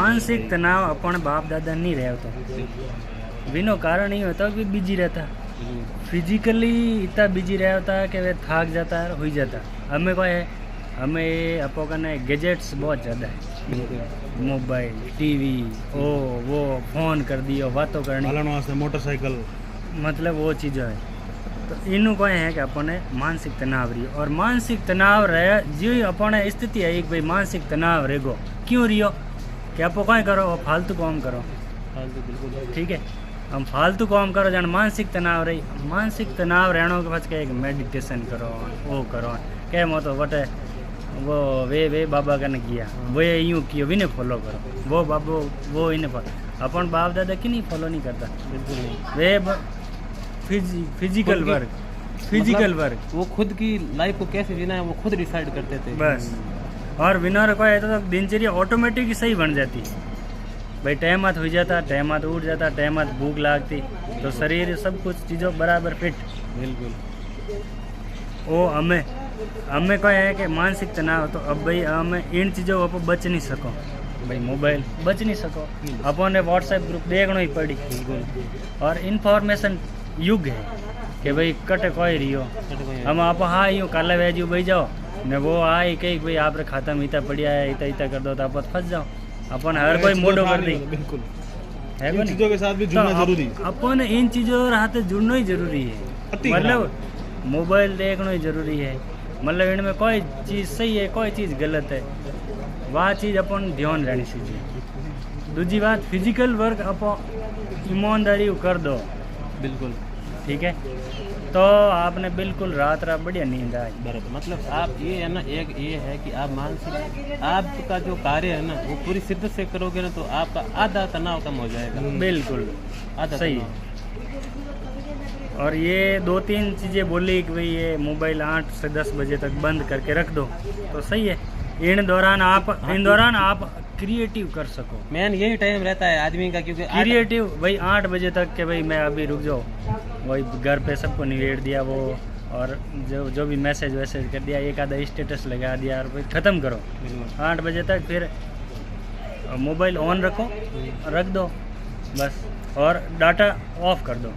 मानसिक तनाव अपन बाप दादा नहीं रहे होता बिनो कारण ही होता कि बिजी रहता फिजिकली इतना बिजी रहा होता है कि वे थक जाता है हो जाता। हमें क्या है हमें अपो कने गैजेट्स बहुत ज़्यादा है मोबाइल टीवी वो फोन कर दियो बातों करनी मोटरसाइकिल मतलब वो चीज़ें है तो इनू क्या है कि अपने मानसिक तनाव रही और मानसिक तनाव रहे जो अपने स्थिति है कि भाई मानसिक तनाव रहेगो क्यों रियो कि आप क्या करो वो फालतू काम करो ठीक है हम फालतू काम करो जन मानसिक तनाव रही मानसिक तनाव रहने के बाद एक मेडिटेशन करो वो करो क्या मो तो वटे वो वे बाबा कने किया वो यूँ किया भी नहीं फॉलो करो वो बाबू वो इन्हें फॉलो अपन बाप दादा की नहीं फॉलो नहीं करता बिल्कुल नहीं। वे फिजिकल वर्क वो खुद की लाइफ को कैसे जीना है वो खुद डिसाइड करते थे बस और विनर को है तो दिनचर्या ऑटोमेटिक सही बन जाती भाई टाइम मत हो जाता टाइम मत उठ जाता टाइम मत भूख लागती तो शरीर सब कुछ चीज़ों बराबर फिट बिल्कुल। वो हमें क्या है कि मानसिक तनाव तो अब भाई हमें इन चीज़ों को बच नहीं सको भाई मोबाइल बच नहीं सको अपन ने व्हाट्सएप ग्रुप देखना ही पड़ी और इन्फॉर्मेशन युग है कि भाई कटे कोई रियो हम आप हाँ यूँ काला वेजू भाई जाओ ने वो आए कहीं भाई आप खाता में इतना पड़िया है इतना कर दो तो आप फंस जाओ अपन हर कोई मोडो कर दी बिल्कुल है इन चीजों के साथ भी जुड़ना जरूरी अपन इन चीज़ों रहते जुड़ना ही जरूरी है मतलब मोबाइल देखना ही जरूरी है मतलब इनमें कोई चीज़ सही है कोई चीज़ गलत है वह चीज़ अपन ध्यान रहनी चाहिए। दूसरी बात फिजिकल वर्क अपन ईमानदारी कर दो बिल्कुल ठीक है तो आपने बिल्कुल रात बढ़िया नींद आई बराबर। मतलब आप ये है ना एक ये है कि आप मानसिक आपका जो कार्य है ना वो पूरी शिद्दत से करोगे ना तो आपका आधा तनाव कम हो जाएगा बिल्कुल आधा सही और ये 2-3 चीज़ें बोली कि भाई ये मोबाइल 8 से 10 बजे तक बंद करके रख दो तो सही है इन दौरान आप क्रिएटिव कर सको मेन यही टाइम रहता है आदमी का क्योंकि क्रिएटिव भाई 8 बजे तक के भाई मैं अभी रुक जाओ वही घर पे सबको निवेड़ दिया वो और जो भी मैसेज वैसेज कर दिया एक आधा स्टेटस लगा दिया और भाई ख़त्म करो 8 बजे तक फिर मोबाइल ऑन रखो रख दो बस और डाटा ऑफ कर दो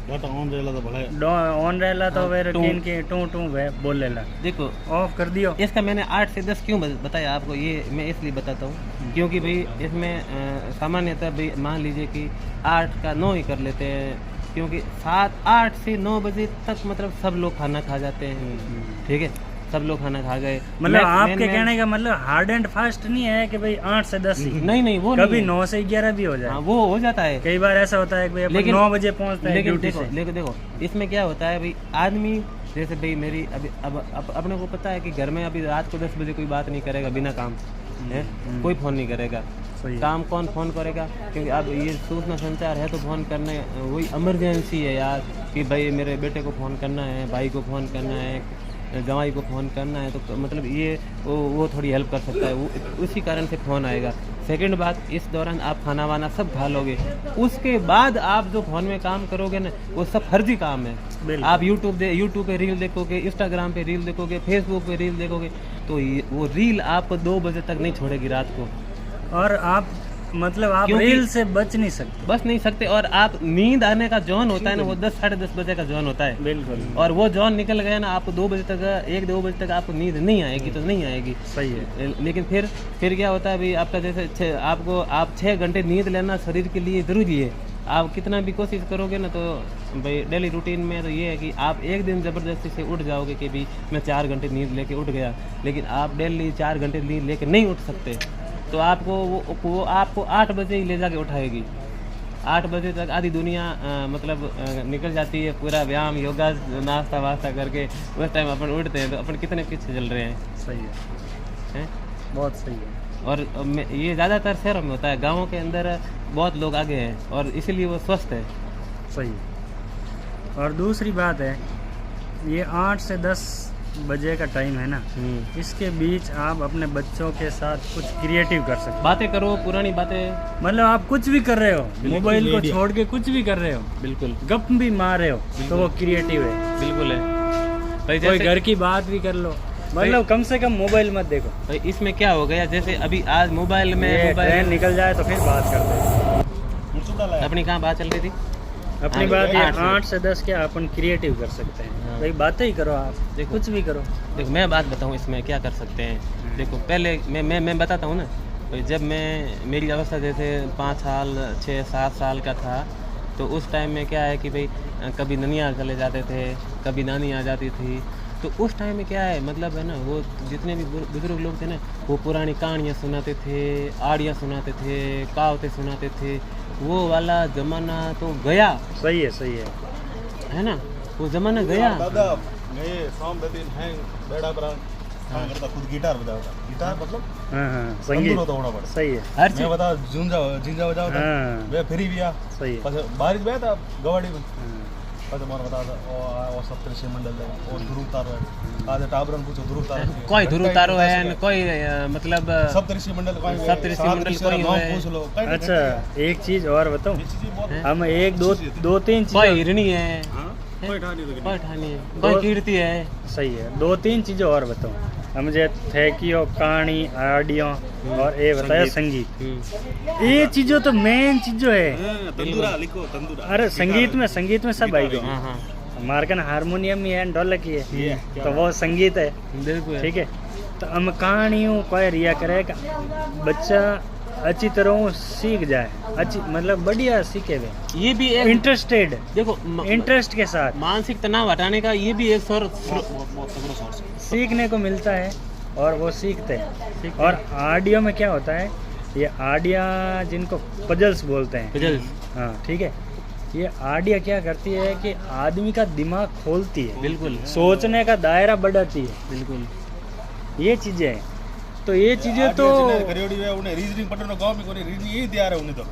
डाटा ऑन रहेला तो भला ऑन रहेला तो फिर किन के टू वे बोल लेला देखो ऑफ कर दियो। इसका मैंने 8 से 10 क्यों बताया आपको ये मैं इसलिए बताता हूँ क्योंकि भाई इसमें सामान्यतः भाई मान लीजिए कि 8 का 9 ही कर लेते हैं क्योंकि 8 से 9 बजे तक मतलब सब लोग खाना खा जाते हैं ठीक है सब लोग खाना खा गए मतलब आपके कहने का मतलब हार्ड एंड फास्ट नहीं है कि भाई 8 से 10 ही नहीं वो कभी 9 से 11 भी हो जाए हाँ, वो हो जाता है कई बार ऐसा होता है कि भाई 9 बजे पहुंचते हैं ड्यूटी से लेकिन देखो इसमें क्या होता है भाई आदमी जैसे भाई मेरी अभी अब अपने को पता है कि घर में अभी रात को 10 बजे कोई बात नहीं करेगा बिना काम है कोई फ़ोन नहीं करेगा काम कौन फ़ोन करेगा क्योंकि अब ये सूचना संचार है तो फ़ोन करना वही इमरजेंसी है यार कि भाई मेरे बेटे को फ़ोन करना है भाई को फ़ोन करना है जवाई को फ़ोन करना है तो मतलब ये वो थोड़ी हेल्प कर सकता है वो उसी कारण से फ़ोन आएगा। सेकंड बात इस दौरान आप खाना वाना सब खा लोगे उसके बाद आप जो फ़ोन में काम करोगे ना वो सब फर्जी काम है। आप यूट्यूब पे रील देखोगे इंस्टाग्राम पे रील देखोगे फेसबुक पे रील देखोगे तो वो रील आपको 2 बजे तक नहीं छोड़ेगी रात को और आप मतलब आप रील से बच नहीं सकते और आप नींद आने का जोन होता है ना वो 10 साढ़े 10 बजे का जोन होता है बिल्कुल और वो जोन निकल गया ना आपको 2 बजे तक 1-2 बजे तक आपको नींद नहीं आएगी तो नहीं आएगी सही है। लेकिन फिर क्या होता है भाई आपका जैसे आप 6 घंटे नींद लेना शरीर के लिए ज़रूरी है। आप कितना भी कोशिश करोगे ना तो भाई डेली रूटीन में तो ये है कि आप एक दिन ज़बरदस्ती से उठ जाओगे कि भाई मैं 4 घंटे नींद लेके उठ गया लेकिन आप डेली 4 घंटे नींद लेके नहीं उठ सकते तो आपको वो आपको 8 बजे ही ले जाके उठाएगी। 8 बजे तक आधी दुनिया मतलब निकल जाती है पूरा व्यायाम योगा नाश्ता वास्ता करके उस टाइम अपन उठते हैं तो अपन कितने पीछे चल रहे हैं। सही है बहुत सही है और ये ज़्यादातर शहरों में होता है गाँवों के अंदर बहुत लोग आगे हैं और इसीलिए वो स्वस्थ है। सही और दूसरी बात है ये 8 से 10 बजे का टाइम है ना इसके बीच आप अपने बच्चों के साथ कुछ क्रिएटिव कर सकते बातें करो पुरानी बातें मतलब आप कुछ भी कर रहे हो मोबाइल को छोड़ के कुछ भी कर रहे हो बिल्कुल गप भी मार रहे हो तो वो क्रिएटिव है बिल्कुल है कोई घर की बात भी कर लो मतलब कम से कम मोबाइल मत देखो। भाई इसमें क्या हो गया, जैसे अभी आज मोबाइल में ये ट्रेन मोबाइल निकल जाए तो फिर बात करते हैं। मुझसे डाला है। अपनी कहाँ बात चल रही थी? अपनी हाँ, बात ये 8 8 से 10 क्या अपन क्रिएटिव कर सकते हैं। हाँ। भाई बातें ही करो आप, देखो। कुछ भी करो। देखो मैं बात बताऊँ इसमें क्या कर सकते हैं। देखो पहले मैं बताता हूँ ना, तो जब मेरी अवस्था जैसे 5 साल 6-7 साल का था, तो उस टाइम में क्या है कि भाई कभी ननियाल चले जाते थे, कभी नानी आ जाती थी। तो उस टाइम में क्या है मतलब है ना, वो जितने भी बुजुर्ग लोग थे ना, वो पुरानी कहानियाँ सुनाते थे, आड़ियाँ सुनाते थे, कहावतें सुनाते थे। वो वाला ज़माना तो गया, सही है। है ना, वो ज़माना गया। दादा गए शाम के दिन हैं बेड़ा पर काम करता, खुद गिटार बजाता। गिटार मतलब हाँ संगीत संगीत होता होना पड़ता। सही है। हर मैं चीज बता जिंजा बजाता। हाँ वे फ्री भी आ सही है। बस बारिश में था गवाड़ी में हाँ, बस मोर बता और सप्तऋषि मंडल है और ध्रुव तारो है। आज टाबरन पूछो ध्रुव तारो कोई ध्रुव तारो है न कोई मतलब सप्तऋषि मंडल कोई सप्तऋषि मंडल कोई है। पूछ लो अच्छा एक चीज और बताऊं, हैं? हम एक दो तीन कोई चीज हिरणी है, कोई ठानी तो कोई ठानी है, कोई कीर्ति है। सही है। 2-3 चीजें और बताऊं, हम जे थेकियो कहानी ऑडियो और ये बताया संगीत। ये चीजों तो मेन चीजों है। तंदूरा लिखो तंदूरा। अरे संगीत में सब आई गए। हाँ हाँ मारकन हारमोनियम ही है, ढोलक ही है, तो वो संगीत है। बिल्कुल ठीक है, तो हम कहानियों कोई रिया करेगा, बच्चा अच्छी तरह सीख जाए, अच्छी मतलब बढ़िया सीखे वे, ये भी एक इंटरेस्टेड, देखो इंटरेस्ट के साथ मानसिक तनाव हटाने का ये भी एक बहुत तगड़ा सोर्स है। सीखने को मिलता है और वो सीखते हैं। और ऑडियो में क्या होता है, ये ऑडिया जिनको पजल्स बोलते हैं, पजल्स। हाँ ठीक है, ये ऑडिया क्या करती है कि आदमी का दिमाग खोलती है, बिल्कुल सोचने का दायरा बढ़ाती है, बिल्कुल। ये चीजें हैं। तो ये चीजें तो करियोड़ी वे उन्हें रीजनिंग पढ़ने गांव में कोई रीजनिंग यही तैयार है उन्हें तो।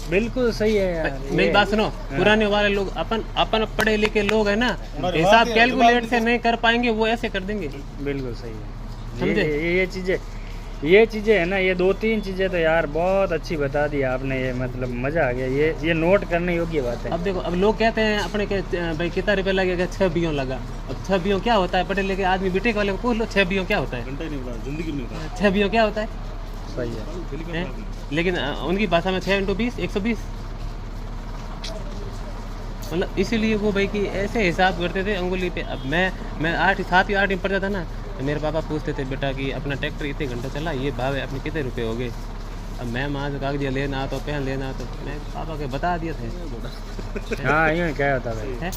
बिल्कुल सही है यार। मेरी ये- बात सुनो, पुराने वाले लोग अपन पढ़े लिखे लोग है ना, हिसाब कैलकुलेट से नहीं कर पाएंगे, वो ऐसे कर देंगे। बिल्कुल सही है। समझे? ये चीजें है ना, ये 2-3 चीजें तो यार बहुत अच्छी बता दी आपने, ये मतलब मजा आ गया। ये नोट करने योग्य बात है। अब देखो, अब लोग कहते हैं अपने के भाई कितना रुपया लगेगा, 6 बियों लगा। अब 6 बियों क्या होता है, पढ़े लिखे आदमी बीटेक वाले को पूछ लो 6 बियों क्या होता है, घंटा ही नहीं पता जिंदगी में नहीं 6 बियों क्या होता है, सही है। हैं? लेकिन उनकी भाषा में 6 × 20 120। मतलब इसीलिए वो भाई कि ऐसे हिसाब करते थे उंगली पे। अब मैं 7वीं 8वीं में पढ़ता था ना, तो मेरे पापा पूछते थे बेटा कि अपना ट्रैक्टर इतने घंटा चला, ये भाव है, अपने कितने रुपए हो गए। अब मैं वहाँ से कागज लेना तो पेन लेना, तो मैं पापा के बता दिए थे। हाँ यूँ क्या होता भाई, हैं?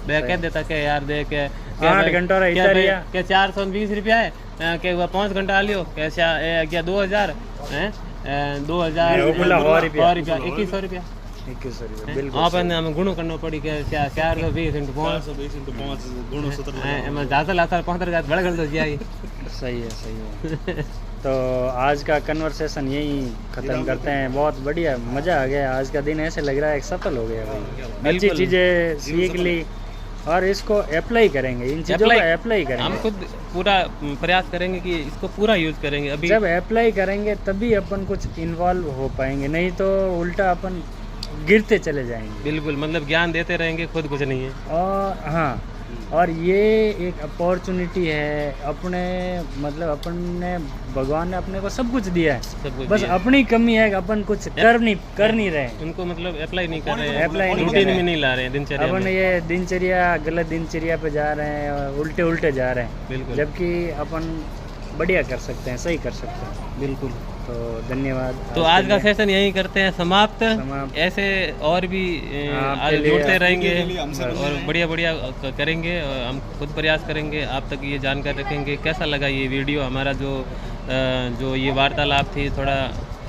मैं कह देता कि यार देख के 8 घंटा रहा इतना रिया। क्या 420 रुपया है, क्या हुआ 5 घंटा लियो, क्या 2000 हैं, 2000 वो बोला 100 रुपया। 2100 रुपया। 2100 रुपये बिल्कुल आप हमें गुणो करना पड़ी के 420 × 5 420 × 5 गुणों 17 एम ज़्यादा लाता 15 बड़ा गलत हो जाए। सही है। तो आज का कन्वर्सेशन यही खत्म करते हैं। बहुत बढ़िया मज़ा आ गया, आज का दिन ऐसे लग रहा है सफल हो गया भाई। अच्छी बिल्कुल। चीज़ें सीख ली और इसको अप्लाई करेंगे, इन चीज़ों को अप्लाई हम करेंगे। खुद पूरा प्रयास करेंगे कि इसको पूरा यूज करेंगे। अभी जब अप्लाई करेंगे तभी अपन कुछ इन्वॉल्व हो पाएंगे, नहीं तो उल्टा अपन गिरते चले जाएंगे। बिल्कुल, मतलब ज्ञान देते रहेंगे, खुद कुछ नहीं है। और हाँ, और ये एक अपॉर्चुनिटी है अपने, मतलब अपने भगवान ने अपने को सब कुछ दिया है, सब कुछ बस दिया। अपनी कमी है कि अपन कुछ कर नहीं रहे हैं। उनको मतलब अप्लाई नहीं कर रहे हैं, अप्लाई नहीं कर रूटीन रहे में हैं। नहीं ला रहे हैं, दिनचर्या अपन में। ये दिनचर्या गलत दिनचर्या पे जा रहे हैं और उल्टे जा रहे हैं, बिल्कुल जबकि अपन बढ़िया कर सकते हैं, सही कर सकते हैं। बिल्कुल। तो धन्यवाद। तो आज का सेशन यहीं करते हैं समाप्त। समाप्त। ऐसे और भी आपके आज लिए- जुड़ते रहेंगे आपके लिए हमसे और बढ़िया करेंगे। और हम खुद प्रयास करेंगे, आप तक ये जानकारी रखेंगे। कैसा लगा ये वीडियो हमारा, जो ये वार्तालाप थी, थोड़ा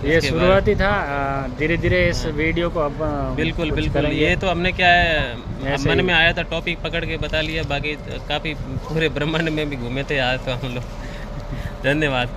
ये इसके शुरुआती था, धीरे धीरे इस वीडियो को अब बिल्कुल कुछ बिल्कुल। करेंगे। ये तो हमने क्या है, ऐसे मन ही। में आया था, टॉपिक पकड़ के बता लिया। बाकी काफ़ी पूरे ब्रह्मांड में भी घूमे थे आज तो हम लोग। धन्यवाद।